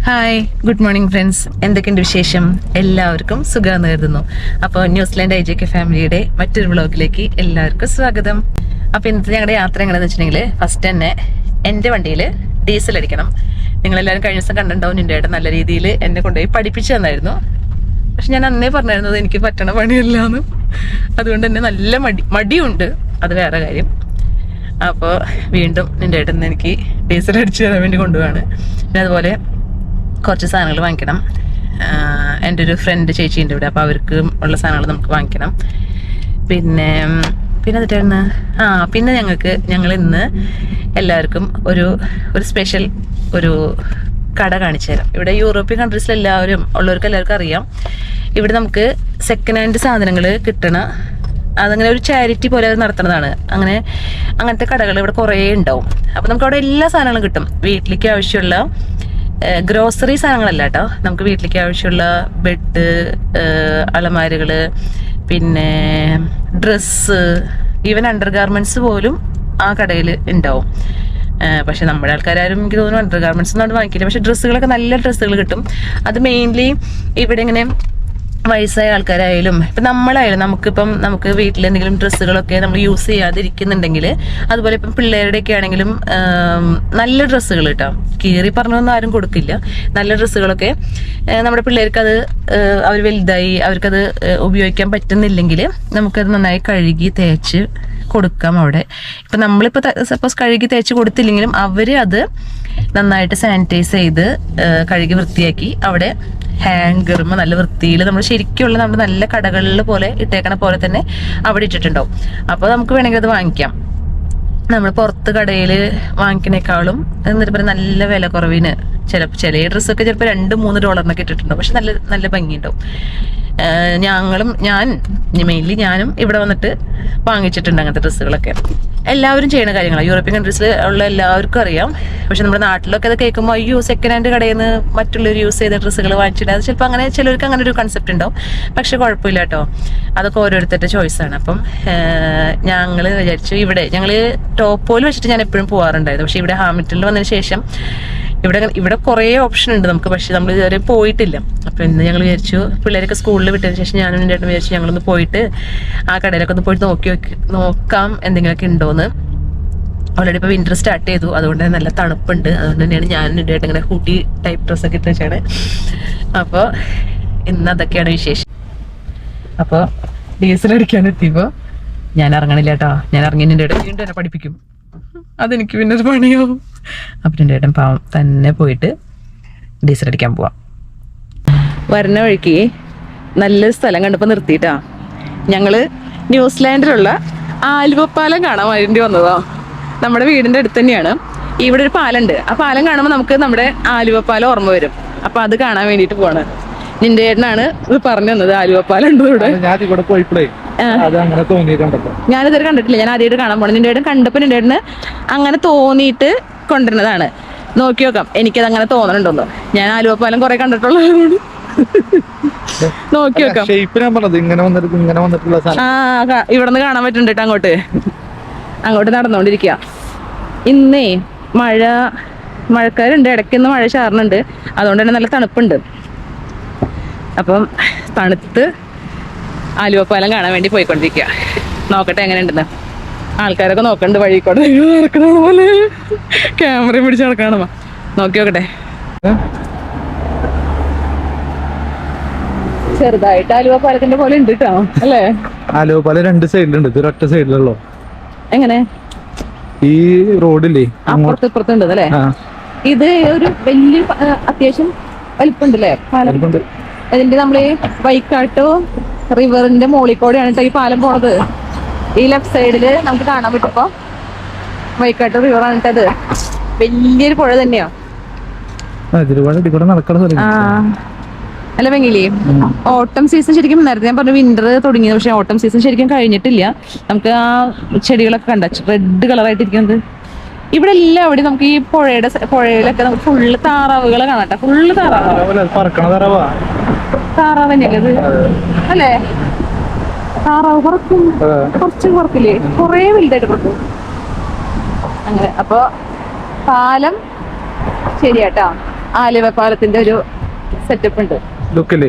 Hi, good morning friends. എന്തൊക്കെയുണ്ട് വിശേഷം? എല്ലാവർക്കും സുഖമാണെന്ന് കരുതുന്നു. അപ്പോൾ ന്യൂസിലാൻഡ് IJK ഫാമിലിയുടെ മറ്റൊരു വ്ളോഗിലേക്ക് എല്ലാവർക്കും സ്വാഗതം. അപ്പോൾ ഇന്നത്തെ ഞങ്ങളുടെ യാത്ര എങ്ങനെയാണെന്ന് വെച്ചിട്ടുണ്ടെങ്കിൽ, ഫസ്റ്റ് തന്നെ എൻ്റെ വണ്ടിയിൽ ഡീസൽ അടിക്കണം. നിങ്ങളെല്ലാവരും കഴിഞ്ഞ ദിവസം കണ്ടിട്ടുണ്ടാവും, എൻ്റെ ഏട്ടൻ നല്ല രീതിയിൽ എന്നെ കൊണ്ടുപോയി പഠിപ്പിച്ചു തന്നായിരുന്നു. പക്ഷെ ഞാൻ അന്നേ പറഞ്ഞായിരുന്നത് എനിക്ക് പറ്റണ പണിയല്ലാന്ന്. അതുകൊണ്ട് തന്നെ നല്ല മടിയുണ്ട്, അത് വേറെ കാര്യം. അപ്പോൾ വീണ്ടും നിൻ്റെ ഏട്ടൻ എനിക്ക് ഡീസൽ അടിച്ചു തരാൻ വേണ്ടി കൊണ്ടുപോവാണ്. പിന്നെ അതുപോലെ കുറച്ച് സാധനങ്ങൾ വാങ്ങിക്കണം. എൻ്റെ ഒരു ഫ്രണ്ട് ചേച്ചിയുണ്ട് ഇവിടെ, അപ്പോൾ അവർക്ക് ഉള്ള സാധനങ്ങൾ നമുക്ക് വാങ്ങിക്കണം. പിന്നെ എന്നിട്ടായിരുന്നു പിന്നെ ഞങ്ങൾ ഇന്ന് എല്ലാവർക്കും ഒരു സ്പെഷ്യൽ ഒരു കട കാണിച്ചു തരാം. ഇവിടെ യൂറോപ്യൻ കൺട്രീസിൽ ഉള്ളവർക്ക് എല്ലാവർക്കും അറിയാം, ഇവിടെ നമുക്ക് സെക്കൻഡ് ഹാൻഡ് സാധനങ്ങൾ കിട്ടണ, അതങ്ങനെ ഒരു ചാരിറ്റി പോലെ അവർ നടത്തുന്നതാണ്. അങ്ങനത്തെ കടകൾ ഇവിടെ കുറേ ഉണ്ടാവും. അപ്പോൾ നമുക്ക് അവിടെ എല്ലാ സാധനങ്ങളും കിട്ടും. വീട്ടിലേക്ക് ആവശ്യമുള്ള ഗ്രോസറി സാധനങ്ങളല്ല കേട്ടോ, നമുക്ക് വീട്ടിലേക്ക് ആവശ്യമുള്ള ബെഡ്, അലമാരകൾ, പിന്നെ ഡ്രസ്സ്, ഈവൻ അണ്ടർ ഗാർമെന്റ്സ് പോലും ആ കടയിൽ ഉണ്ടാവും. പക്ഷെ നമ്മുടെ ആൾക്കാരും എനിക്ക് തോന്നുന്നു അണ്ടർ ഗാർമെന്റ്സ് ഒന്നും അവിടെ വാങ്ങിക്കില്ല. പക്ഷെ ഡ്രസ്സുകളൊക്കെ നല്ല ഡ്രസ്സുകൾ കിട്ടും. അത് മെയിൻലി ഇവിടെ ഇങ്ങനെ വയസ്സായ ആൾക്കാരായാലും ഇപ്പം നമ്മളായാലും നമുക്ക് വീട്ടിൽ എന്തെങ്കിലും ഡ്രസ്സുകളൊക്കെ നമ്മൾ യൂസ് ചെയ്യാതിരിക്കുന്നുണ്ടെങ്കിൽ, അതുപോലെ ഇപ്പം പിള്ളേരുടെയൊക്കെ ആണെങ്കിലും നല്ല ഡ്രസ്സുകൾ കിട്ടാം. കീറി പറഞ്ഞൊന്നും ആരും കൊടുക്കില്ല. നല്ല ഡ്രസ്സുകളൊക്കെ നമ്മുടെ പിള്ളേർക്ക് അവർ വലുതായി അവർക്കത് ഉപയോഗിക്കാൻ പറ്റുന്നില്ലെങ്കിൽ നമുക്കത് നന്നായി കഴുകി തേച്ച് കൊടുക്കാം അവിടെ. ഇപ്പം നമ്മളിപ്പോൾ സപ്പോസ് കഴുകി തേച്ച് കൊടുത്തില്ലെങ്കിലും അവർ അത് നന്നായിട്ട് സാനിറ്റൈസ് ചെയ്ത് കഴുകി വൃത്തിയാക്കി അവിടെ ഹാങ്കറും നല്ല വൃത്തിയിൽ നമ്മൾ ശരിക്കുള്ള നമ്മുടെ നല്ല കടകളിൽ പോലെ ഇട്ടേക്കണ പോലെ തന്നെ അവിടെ ഇട്ടിട്ടുണ്ടാവും. അപ്പോൾ നമുക്ക് വേണമെങ്കിൽ അത് വാങ്ങിക്കാം. നമ്മൾ പുറത്ത് കടയിൽ വാങ്ങിക്കണേക്കാളും എന്നിട്ട് പറയാം നല്ല വില കുറവിന് ചില ഡ്രസ്സൊക്കെ ചിലപ്പോൾ $2-3 ഇട്ടിട്ടുണ്ടാവും. പക്ഷെ നല്ല നല്ല ഭംഗിയുണ്ടാവും. ഞാനും ഇവിടെ വന്നിട്ട് വാങ്ങിച്ചിട്ടുണ്ട് അങ്ങനത്തെ ഡ്രസ്സുകളൊക്കെ. എല്ലാവരും ചെയ്യുന്ന കാര്യങ്ങളാണ്, യൂറോപ്യൻ കൺട്രീസിൽ ഉള്ള എല്ലാവർക്കും അറിയാം. പക്ഷെ നമ്മുടെ നാട്ടിലൊക്കെ അത് കേൾക്കുമ്പോൾ അയ്യോ സെക്കൻഡ് ഹാൻഡ് കടയിൽ നിന്ന് മറ്റുള്ളവർ യൂസ് ചെയ്ത ഡ്രസ്സുകൾ വാങ്ങിച്ചിട്ട്, അത് ചിലപ്പോൾ ചിലർക്ക് അങ്ങനെ ഒരു കൺസെപ്റ്റ് ഉണ്ടാവും. പക്ഷെ കുഴപ്പമില്ല കേട്ടോ, അതൊക്കെ ഓരോരുത്തരുടെ ചോയ്സാണ്. അപ്പം ഞങ്ങൾ വിചാരിച്ചു, ഞങ്ങൾ ടോപ്പോയിൽ വെച്ചിട്ട് ഞാൻ എപ്പോഴും പോകാറുണ്ടായിരുന്നു. പക്ഷെ ഇവിടെ ഹാമിൽട്ടണിൽ വന്നതിന് ശേഷം ഇവിടെ കുറേ ഓപ്ഷൻ ഉണ്ട് നമുക്ക്, പക്ഷെ നമ്മൾ ഇതുവരെ പോയിട്ടില്ല. അപ്പോൾ ഇന്ന് ഞങ്ങൾ വിചാരിച്ചു, പിള്ളേരൊക്കെ സ്കൂളിൽ വിട്ടതിന് ശേഷം ഞാനും എൻ്റെ ഏട്ടനും വിചാരിച്ചു ഞങ്ങളൊന്ന് പോയിട്ട് ആ കടയിലൊക്കെ ഒന്ന് പോയിട്ട് നോക്കാം എന്തെങ്കിലുമൊക്കെ ഉണ്ടോയെന്ന്. ഓൾറെഡി ഇപ്പോൾ വിൻ്റർ സ്റ്റാർട്ട് ചെയ്തു, അതുകൊണ്ട് തന്നെ നല്ല തണുപ്പുണ്ട്. അതുകൊണ്ട് തന്നെയാണ് ഞാനും എൻ്റെ ഏട്ടൻ ഇങ്ങനെ ഹൂഡി ടൈപ്പ് ഡ്രസ്സൊക്കെ ഇട്ട് വെച്ചാണ്. അപ്പോൾ ഇന്ന് അതൊക്കെയാണ് വിശേഷം. അപ്പോൾ ഡീസൽ അടിക്കാൻ എത്തിയപ്പോൾ ഞാൻ ഇറങ്ങണില്ല കേട്ടോ. ഞാൻ ഇറങ്ങി എൻ്റെ ഏട്ടൻ വീണ്ടും എന്നെ പഠിപ്പിക്കും. അതെനിക്ക് പിന്നെ ഒരു പണിയാവും. അപ്പം എൻ്റെ ഏട്ടൻ പാവം തന്നെ പോയിട്ട് ഡീസൽ അടിക്കാൻ പോവാം. വരുന്ന വഴിക്ക് നല്ലൊരു സ്ഥലം കണ്ടപ്പോൾ നിർത്തിയിട്ടാ. ഞങ്ങള് ന്യൂസിലാൻഡിലുള്ള ആലുവപ്പാലം കാണാൻ വേണ്ടി വന്നതാ. നമ്മുടെ വീടിന്റെ അടുത്ത് തന്നെയാണ്. ഇവിടെ ഒരു പാലമുണ്ട്. ആ പാലം കാണുമ്പോൾ നമുക്ക് നമ്മുടെ ആലുവപ്പാലം ഓർമ്മ വരും. അപ്പൊ അത് കാണാൻ വേണ്ടിട്ട് പോവാണ്. നിന്റെ ഏട്ടനാണ് ഇത് പറഞ്ഞു തന്നത്, ആലുവപ്പാലം ഉണ്ട് ഇവിടെ. ഞാനിതുവരെ കണ്ടിട്ടില്ല, ഞാൻ ആദ്യമായിട്ട് കാണാൻ പോണത്. നിന്റെ ഏട്ടൻ കണ്ടപ്പോൾ നിന്റെ ഏട്ടന് അങ്ങനെ തോന്നിയിട്ട് കൊണ്ടുവരുന്നതാണ്. നോക്കി നോക്കാം എനിക്കത് അങ്ങനെ തോന്നണുണ്ടോന്ന്. ഞാൻ ആലുവപ്പാലം കുറെ കണ്ടിട്ടുള്ളതുകൊണ്ട് നോക്കി നോക്കാം. ഇവിടുന്ന് കാണാൻ പറ്റുന്നുണ്ട് കേട്ടോ. അങ്ങോട്ട് നടന്നുകൊണ്ടിരിക്കുക. ഇന്നേ മഴക്കാരുണ്ട്, ഇടയ്ക്കൊന്ന് മഴ ചാറുന്നുണ്ട്. അതുകൊണ്ട് തന്നെ നല്ല തണുപ്പുണ്ട്. അപ്പം തണുത്ത് ആലുവപ്പാലം കാണാൻ വേണ്ടി പോയിക്കൊണ്ടിരിക്കുക. നോക്കട്ടെ എങ്ങനെയുണ്ടെന്ന്. ആൾക്കാരൊക്കെ നോക്കണ്ട്, വഴിക്കോടെ നടക്കണ പോലെ ക്യാമറയും പിടിച്ച് നടക്കണം. നോക്കി നോക്കട്ടെ. ചെറുതായിട്ട് ആലുവപ്പാലത്തിന്റെ പോലെ ഉണ്ട് കേട്ടോ, അല്ലേ? ആലുവപ്പാലം 2 സൈഡിലുണ്ട്, ഇത് ഒറ്റ സൈഡിലുള്ളൂ. എങ്ങനെ ഈ റോഡില്ലേ അപ്പുറത്ത് ഇപ്പുറത്തുണ്ട് അല്ലേ? ഇത് ഒരു വലിയ അത്യാവശ്യം വലിപ്പുണ്ടല്ലേ പാലം. ഇതിന്റെ നമ്മള് വൈക്കാട്ടോ റിവറിന്റെ മോളിക്കോടെയാണ് കേട്ടോ ഈ പാലം പോണത്. ഈ ലെഫ്റ്റ് സൈഡില് നമുക്ക് കാണാൻ പറ്റും. ഇപ്പൊ വൈക്കാട്ടോ റിവറാണ് കേട്ടത്. വലിയൊരു പുഴ തന്നെയാ. അല്ല വെങ്ങിലേ, ഓട്ടം സീസൺ ശരിക്കും നേരത്തെ ഞാൻ പറഞ്ഞു വിന്റർ തുടങ്ങിയത്. പക്ഷെ ഓട്ടം സീസൺ ശരിക്കും കഴിഞ്ഞിട്ടില്ല. നമുക്ക് ആ ചെടികളൊക്കെ കണ്ട റെഡ് കളറായിട്ടിരിക്കുന്നത്. ഇവിടെ എല്ലാം അവിടെ നമുക്ക് ഈ പുഴയിലൊക്കെ നമുക്ക് ഫുള്ള് താറാവുകളെ കാണാട്ടെ. ഫുള്ള് താറാവ് തന്നെയല്ലേ അല്ലേ? താറാവ് പറക്കും, കുറച്ച് പറക്കില്ലേ, കൊറേ വലുതായിട്ട് പറക്കും. അങ്ങനെ അപ്പൊ പാലം ശരിയാട്ടാ. ആലുവ പാലത്തിന്റെ ഒരു സെറ്റപ്പ് ഉണ്ട്. ലുക്കുണ്ട്.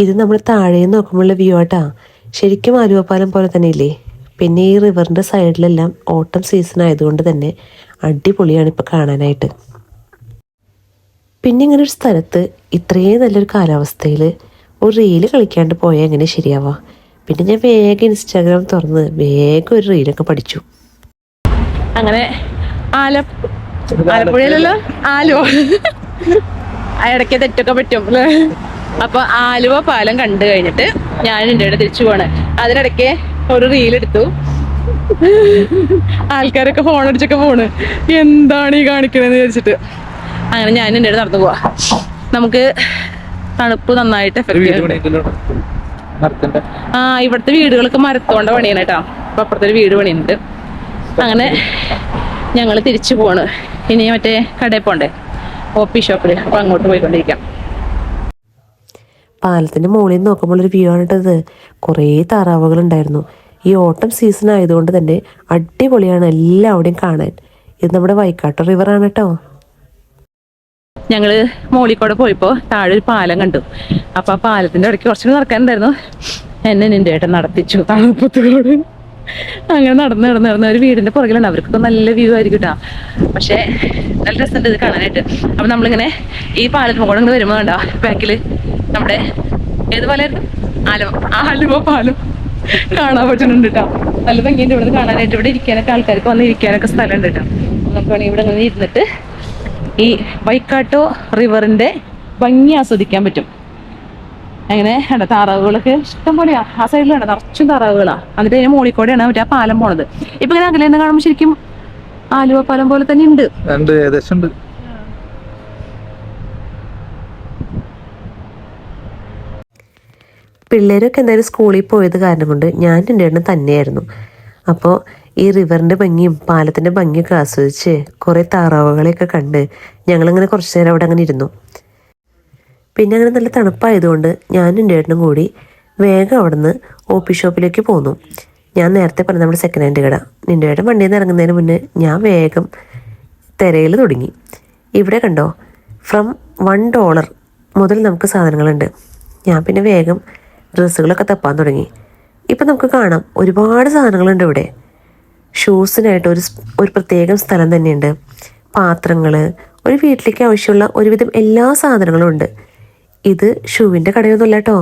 ഇത് നമ്മൾ താഴെ നോക്കുമ്പോഴുള്ള വ്യൂ ആട്ടാ. ശരിക്കും ആലുവ പാലം പോലെ തന്നെ ഇല്ലേ. പിന്നെ ഈ റിവറിന്റെ സൈഡിലെല്ലാം ഓട്ടം സീസൺ ആയതുകൊണ്ട് തന്നെ അടിപൊളിയാണ് ഇപ്പൊ കാണാനായിട്ട്. പിന്നെ ഇങ്ങനെ ഒരു സ്ഥലത്ത് ഇത്രയും നല്ലൊരു കാലാവസ്ഥയിൽ ഒരു റീല് കളിക്കാണ്ട് പോയാൽ എങ്ങനെ ശരിയാവാ. പിന്നെ ഞാൻ വേഗം ഇൻസ്റ്റാഗ്രാം തുറന്ന് വേഗം ഒരു റീലൊക്കെ പഠിച്ചു. അങ്ങനെ ആലപ്പുഴയിലല്ലോ ആലുവ ഇടയ്ക്ക് തെറ്റൊക്കെ പറ്റും അല്ലേ. അപ്പൊ ആലുവ പാലം കണ്ടു കഴിഞ്ഞിട്ട് ഞാൻ എൻ്റെ ഇവിടെ തിരിച്ചു പോണ്. അതിനിടയ്ക്ക് ഒരു റീലെടുത്തു. ആൾക്കാരൊക്കെ ഫോൺ അടിച്ചൊക്കെ പോണ്, എന്താണ് ഈ കാണിക്കണെന്ന് വിചാരിച്ചിട്ട്. അങ്ങനെ ഞാൻ എൻ്റെ ഇവിടെ നടന്നു പോവാ. നമുക്ക് തണുപ്പ് നന്നായിട്ട് ഇവിടുത്തെ വീടുകളൊക്കെ മരത്തോണ്ട പണിയാണ് കേട്ടോ. അപ്പൊ അപ്പുറത്തൊരു വീട് പണിയുണ്ട്. അങ്ങനെ ഞങ്ങൾ തിരിച്ചു പോണ്. ഇനി മറ്റേ കടയിൽ പോണ്ടേ, OP ഷോപ്പിൽ. അപ്പൊ അങ്ങോട്ട് പോയിക്കൊണ്ടിരിക്കാം. പാലത്തിന്റെ മുകളിൽ നിന്ന് നോക്കുമ്പോൾ ഒരു വ്യൂ ആണിട്ടത്. കുറേ താറാവുകൾ ഉണ്ടായിരുന്നു. ഈ ഓട്ടം സീസൺ ആയതുകൊണ്ട് തന്നെ അടിപൊളിയാണ് എല്ലാവിടെയും കാണാൻ. ഇത് നമ്മുടെ വൈക്കാട്ട് റിവറാണ് കേട്ടോ. ഞങ്ങള് മോളിക്കൂടെ പോയപ്പോ താഴെ ഒരു പാലം കണ്ടു. അപ്പൊ ആ പാലത്തിന്റെ ഇടയ്ക്ക് കുറച്ചുകൂടി നടക്കാനുണ്ടായിരുന്നു. എന്നെ നിന്റെ ഏട്ടൻ നടത്തിച്ചു തണുപ്പത്തോട്. അങ്ങനെ നടന്ന് ഒരു വീടിന്റെ പുറകിലുണ്ട്. അവർക്കൊക്കെ നല്ല വ്യൂ ആയിരിക്കും കേട്ടോ. പക്ഷെ നല്ല രസമുണ്ട് ഇത് കാണാനായിട്ട്. അപ്പൊ നമ്മളിങ്ങനെ ഈ പാലത്തിന് കൂടെ ഇങ്ങനെ വരുമ്പോ കണ്ടോ ബാക്കില് നമ്മുടെ ഏത് പാലായിരുന്നു, ആലുവ പാലം കാണാൻ പറ്റുന്നുണ്ട് കേട്ടോ. നല്ല ഭംഗിയുണ്ട് ഇവിടെ കാണാനായിട്ട്. ഇവിടെ ഇരിക്കാനൊക്കെ ആൾക്കാർക്ക് വന്ന് ഇരിക്കാനൊക്കെ സ്ഥലം ഉണ്ട് കേട്ടോ. നമുക്ക് വേണമെങ്കിൽ ഇവിടെ ഇങ്ങനെ ഇരുന്നിട്ട് ഈ വൈക്കാട്ടോ റിവറിന്റെ ഭംഗി ആസ്വദിക്കാൻ പറ്റും. അങ്ങനെ കണ്ട താറാവുകളൊക്കെ ഇഷ്ടം പോലെയാ. ആ സൈഡിലാണ് നിറച്ചും താറാവുകളാ. എന്നിട്ട് അതിന് മോളിക്കോടെയാണ് മറ്റേ ആ പാലം പോണത്. ഇപ്പൊ ഇങ്ങനെ അകലെ നിന്ന് കാണുമ്പോൾ ശരിക്കും ആലുവ പാലം പോലെ തന്നെ ഉണ്ട്. പിള്ളേരൊക്കെ എന്തായാലും സ്കൂളിൽ പോയത് കാരണം കൊണ്ട് ഞാൻ എൻ്റെ എണ്ണം തന്നെയായിരുന്നു. അപ്പോൾ ഈ റിവറിൻ്റെ ഭംഗിയും പാലത്തിൻ്റെ ഭംഗിയൊക്കെ ആസ്വദിച്ച് കുറേ താറാവുകളെയൊക്കെ കണ്ട് ഞങ്ങളിങ്ങനെ കുറച്ച് നേരം അവിടെ അങ്ങനെ ഇരുന്നു. പിന്നെ അങ്ങനെ നല്ല തണുപ്പായതുകൊണ്ട് ഞാനും എൻ്റെ ഏട്ടനും കൂടി വേഗം അവിടെ നിന്ന് OP ഷോപ്പിലേക്ക് പോന്നു. ഞാൻ നേരത്തെ പറഞ്ഞ നമ്മുടെ സെക്കൻഡ് ഹാൻഡ് കട. നിൻ്റെ ഏട്ടൻ വണ്ടിയിൽ നിന്ന് ഇറങ്ങുന്നതിന് മുന്നേ ഞാൻ വേഗം തിരയിൽ തുടങ്ങി. ഇവിടെ കണ്ടോ, ഫ്രം $1 മുതൽ നമുക്ക് സാധനങ്ങളുണ്ട്. ഞാൻ പിന്നെ വേഗം ഡ്രസ്സുകളൊക്കെ തപ്പാൻ തുടങ്ങി. ഇപ്പം നമുക്ക് കാണാം ഒരുപാട് സാധനങ്ങളുണ്ട് ഇവിടെ. ഷൂസിനായിട്ട് ഒരു പ്രത്യേകം സ്ഥലം തന്നെയുണ്ട്. പാത്രങ്ങൾ, ഒരു വീട്ടിലേക്ക് ആവശ്യമുള്ള ഒരുവിധം എല്ലാ സാധനങ്ങളും ഉണ്ട്. ഇത് ഷൂവിൻ്റെ കടയൊന്നുമല്ല കേട്ടോ.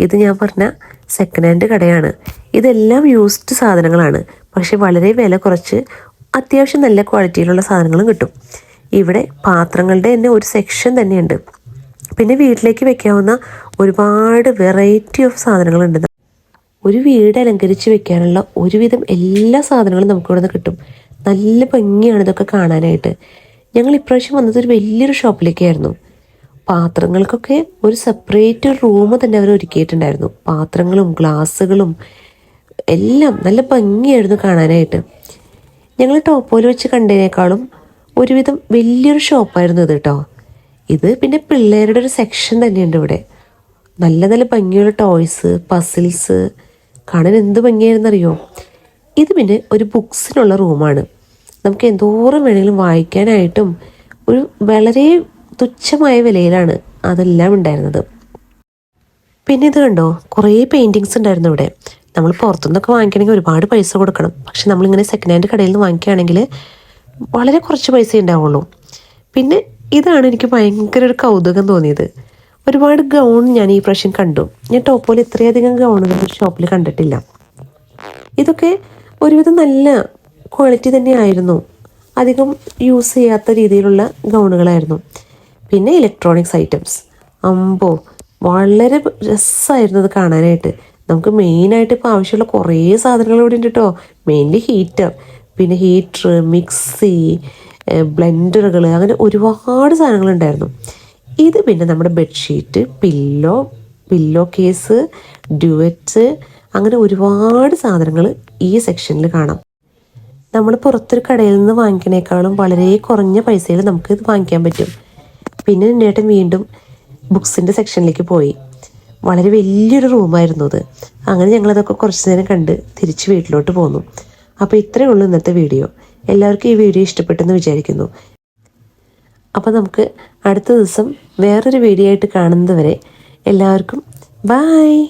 ഇത് ഞാൻ പറഞ്ഞ സെക്കൻഡ് ഹാൻഡ് കടയാണ്. ഇതെല്ലാം യൂസ്ഡ് സാധനങ്ങളാണ്. പക്ഷെ വളരെ വില കുറച്ച് അത്യാവശ്യം നല്ല ക്വാളിറ്റിയിലുള്ള സാധനങ്ങളും കിട്ടും. ഇവിടെ പാത്രങ്ങളുടെ തന്നെ ഒരു സെക്ഷൻ തന്നെയുണ്ട്. പിന്നെ വീട്ടിലേക്ക് വെക്കാവുന്ന ഒരുപാട് വെറൈറ്റി ഓഫ് സാധനങ്ങളുണ്ട്. ഒരു വീട് അലങ്കരിച്ച് വെക്കാനുള്ള ഒരുവിധം എല്ലാ സാധനങ്ങളും നമുക്കിവിടെ നിന്ന് കിട്ടും. നല്ല ഭംഗിയാണ് ഇതൊക്കെ കാണാനായിട്ട്. ഞങ്ങൾ ഇപ്രാവശ്യം വന്നത് ഒരു വലിയൊരു ഷോപ്പിലേക്കായിരുന്നു. പാത്രങ്ങൾക്കൊക്കെ ഒരു സെപ്പറേറ്റ് റൂം തന്നെ അവർ ഒരുക്കിയിട്ടുണ്ടായിരുന്നു. പാത്രങ്ങളും ഗ്ലാസ്സുകളും എല്ലാം നല്ല ഭംഗിയായിരുന്നു കാണാനായിട്ട്. ഞങ്ങൾ ടോപ്പോയിൽ വെച്ച് കണ്ടതിനേക്കാളും ഒരുവിധം വലിയൊരു ഷോപ്പായിരുന്നു ഇത് കേട്ടോ. ഇത് പിന്നെ പിള്ളേരുടെ ഒരു സെക്ഷൻ തന്നെയുണ്ട് ഇവിടെ. നല്ല നല്ല ഭംഗിയുള്ള ടോയ്സ്, പസിൽസ് കാണാൻ എന്ത് ഭംഗിയായിരുന്നറിയോ. ഇത് പിന്നെ ഒരു ബുക്സിനുള്ള റൂമാണ്. നമുക്ക് എന്തോരം വേണമെങ്കിലും വായിക്കാനായിട്ടും ഒരു വളരെ തുച്ഛമായ വിലയിലാണ് അതെല്ലാം ഉണ്ടായിരുന്നത്. പിന്നെ ഇത് കണ്ടോ, കുറേ പെയിൻറ്റിങ്സ് ഉണ്ടായിരുന്നു ഇവിടെ. നമ്മൾ പുറത്തുനിന്നൊക്കെ വാങ്ങിക്കണമെങ്കിൽ ഒരുപാട് പൈസ കൊടുക്കണം. പക്ഷെ നമ്മളിങ്ങനെ സെക്കൻഡ് ഹാൻഡ് കടയിൽ നിന്ന് വാങ്ങിക്കുകയാണെങ്കിൽ വളരെ കുറച്ച് പൈസ ഉണ്ടാവുള്ളൂ. പിന്നെ ഇതാണ് എനിക്ക് ഭയങ്കര ഒരു കൗതുകം തോന്നിയത്. ഒരുപാട് ഗൗൺ ഞാൻ ഈ പ്രാവശ്യം കണ്ടു. ഞാൻ ടോപ്പോയിൽ ഇത്രയധികം ഗൗണുകൾ ഷോപ്പിൽ കണ്ടിട്ടില്ല. ഇതൊക്കെ ഒരുവിധം നല്ല ക്വാളിറ്റി തന്നെയായിരുന്നു. അധികം യൂസ് ചെയ്യാത്ത രീതിയിലുള്ള ഗൗണുകളായിരുന്നു. പിന്നെ ഇലക്ട്രോണിക്സ് ഐറ്റംസ്, വളരെ രസമായിരുന്നു അത് കാണാനായിട്ട്. നമുക്ക് മെയിനായിട്ട് ഇപ്പോൾ ആവശ്യമുള്ള കുറേ സാധനങ്ങൾ ഇവിടെ ഉണ്ട് കേട്ടോ. മെയിൻലി ഹീറ്റർ, പിന്നെ ഹീറ്റർ, മിക്സി, ബ്ലെൻഡറുകൾ, അങ്ങനെ ഒരുപാട് സാധനങ്ങളുണ്ടായിരുന്നു. ഇത് പിന്നെ നമ്മുടെ ബെഡ്ഷീറ്റ്, പില്ലോ കേസ്, ഡ്യുവറ്റ്സ്, അങ്ങനെ ഒരുപാട് സാധനങ്ങൾ ഈ സെക്ഷനിൽ കാണാം. നമ്മൾ പുറത്തൊരു കടയിൽ നിന്ന് വാങ്ങിക്കണേക്കാളും വളരെ കുറഞ്ഞ പൈസയിൽ നമുക്ക് ഇത് വാങ്ങിക്കാൻ പറ്റും. പിന്നെ എൻ്റെ ഏട്ടൻ വീണ്ടും ബുക്സിൻ്റെ സെക്ഷനിലേക്ക് പോയി. വളരെ വലിയൊരു റൂമായിരുന്നു അത്. അങ്ങനെ ഞങ്ങളതൊക്കെ കുറച്ച് നേരം കണ്ട് തിരിച്ച് വീട്ടിലോട്ട് പോന്നു. അപ്പോൾ ഇത്രയേ ഉള്ളൂ ഇന്നത്തെ വീഡിയോ. എല്ലാവർക്കും ഈ വീഡിയോ ഇഷ്ടപ്പെട്ടെന്ന് വിചാരിക്കുന്നു. അപ്പോൾ നമുക്ക് അടുത്ത ദിവസം വേറൊരു വീഡിയോ ആയിട്ട് കാണുന്നത് വരെ എല്ലാവർക്കും ബായ്.